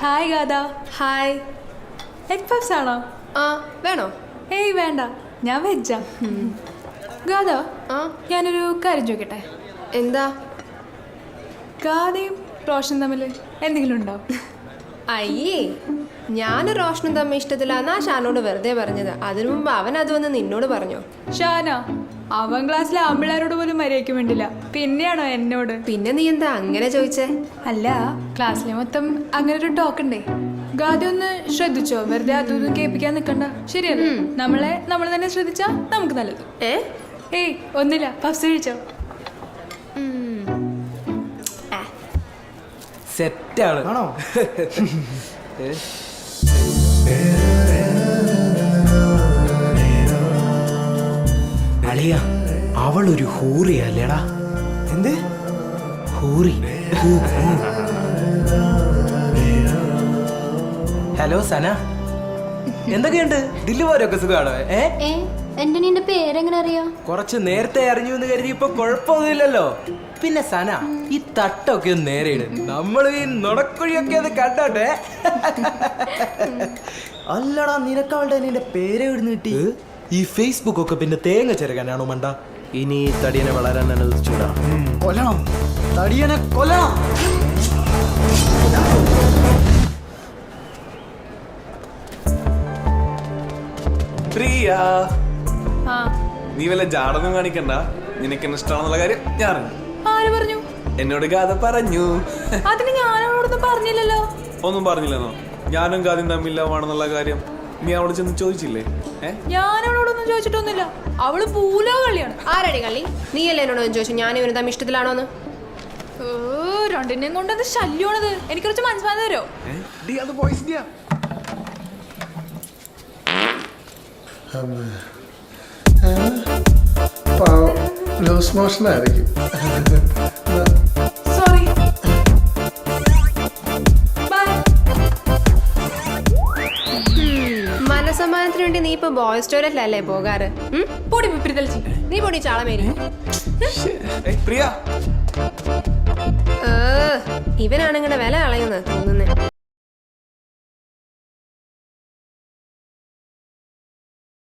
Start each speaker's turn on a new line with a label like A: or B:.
A: Hi ഗാഥ.
B: Hi.
A: Egg puffs ആണോ?
B: ആ വേണോ?
A: ഏയ് വേണ്ട, ഞാൻ വെജാ. ഗാഥ, ഞാനൊരു കാര്യം ചോദിക്കട്ടെ?
B: എന്താ?
A: ഗാഥയും റോഷൻ തമ്മിൽ എന്തെങ്കിലും ഉണ്ടോ?
B: അയ്യേ, ഞാനും റോഷനും തമ്മിൽ ഇഷ്ടത്തിലാന്നാ ഷാനോട് വെറുതെ പറഞ്ഞത്. അതിനു മുമ്പ് അവൻ അത് വന്ന് നിന്നോട് പറഞ്ഞോ?
A: ഷാന, അവൻ ക്ലാസ്സിലെ ആമ്പിള്ളേരോട് പോലും മര്യാദയ്ക്ക് വേണ്ടില്ല, പിന്നെയാണോ എന്നോട്?
B: പിന്നെ നീ എന്താ അങ്ങനെ ചോദിച്ചേ?
A: അല്ല, ക്ലാസ്സിലെ മൊത്തം അങ്ങനെ ഒരു ടോക്ക് ഉണ്ടേ. ഗാഥ ഒന്ന് ശ്രദ്ധിച്ചോ, വെറുതെ അതൊന്നും കേൾപ്പിക്കാൻ നിൽക്കണ്ട. ശരിയല്ല, നമ്മൾ തന്നെ ശ്രദ്ധിച്ചാ നമുക്ക് നല്ലത്. ഏയ് ഒന്നില്ല, പഫ്സ് കഴിച്ചോ?
C: സെറ്റാണ്. ആണോ? അളിയ, അവളൊരു ഹൂറിയല്ലേടാ? എന്ത് ഹൂറി? ഹലോ സന, എന്തൊക്കെയുണ്ട്? ദില്ലുപോരൊക്കെ സുഖമാണോ?
D: എന്റെ നിന്റെ പേരെങ്ങനെ അറിയാം?
C: കുറച്ച് നേരത്തെ അറിഞ്ഞു എന്ന് കരുതി ഇപ്പൊ കുഴപ്പമൊന്നുമില്ലല്ലോ. പിന്നെ സന, ഈ തട്ടൊക്കെ ഒന്ന് നേരെ ഇട്, നമ്മൾ ഈ നുണക്കുഴിയൊക്കെ ഒന്ന് കണ്ടോട്ടെ.
E: അല്ലടാ, നിനക്കവളുടെ നിന്റെ പേരെ ഇടുന്ന് കിട്ടി?
C: ഈ ഫേസ്ബുക്ക് ഒക്കെ പിന്നെ തേങ്ങ ചെറുകാനാണോ മണ്ട? ഇനി തടിയനെ വളരാൻ അനുവദിച്ചൂടാ.
E: കൊല്ലണം, തടിയനെ കൊല്ലണം.
F: പ്രിയ, നീ വല്ല ജാടൊന്നും കാണിക്കണ്ട. നിനക്ക് എന്നെ ഇഷ്ടമാണെന്നുള്ള കാര്യം ഞാൻ അറിഞ്ഞു.
A: ആര് പറഞ്ഞു?
F: എന്നോട് ഗാഥ പറഞ്ഞു.
A: അതിന് ഞാനവളോടൊന്നും പറഞ്ഞില്ലല്ലോ.
F: ഒന്നും പറഞ്ഞില്ലെന്നോ? ഞാനും ഗാഥയും തമ്മിലാണെന്നുള്ള കാര്യം നീ അവിടെ ചെന്ന് ചോദിച്ചില്ലേ?
A: ഞാനവളോടൊന്നും ചോദിച്ചിട്ടൊന്നുമില്ല. അവള് പൂലോ കളിയാണ്.
B: ആരടി കളി? നീയല്ലേ എന്നോടൊന്നും ചോദിച്ചു ഞാൻ ഇവന് തമ്മിൽ ഇഷ്ടത്തിലാണോന്ന്?
A: രണ്ടിനെയും കൊണ്ടത് ശല്യമാണത്. എനിക്ക് കുറച്ച് മനസ്സിലാക്കി തരോ?
G: ലൂസ് മോഷൻ ആയിരിക്കും.
A: സോറി.
B: മനസമാനത്തിന് വേണ്ടി നീ ഇപ്പൊ ബോയ്സ് ടോയ്ലറ്റിലല്ലേ പോകാറ്?
A: പൊടി മുപ്പിരിതളിച്ച്
B: നീ പൊടി ചാളമേരി.
F: പ്രിയ,
B: ഇവനാണിങ്ങനെ വില കളയുന്ന തോന്നുന്നേ.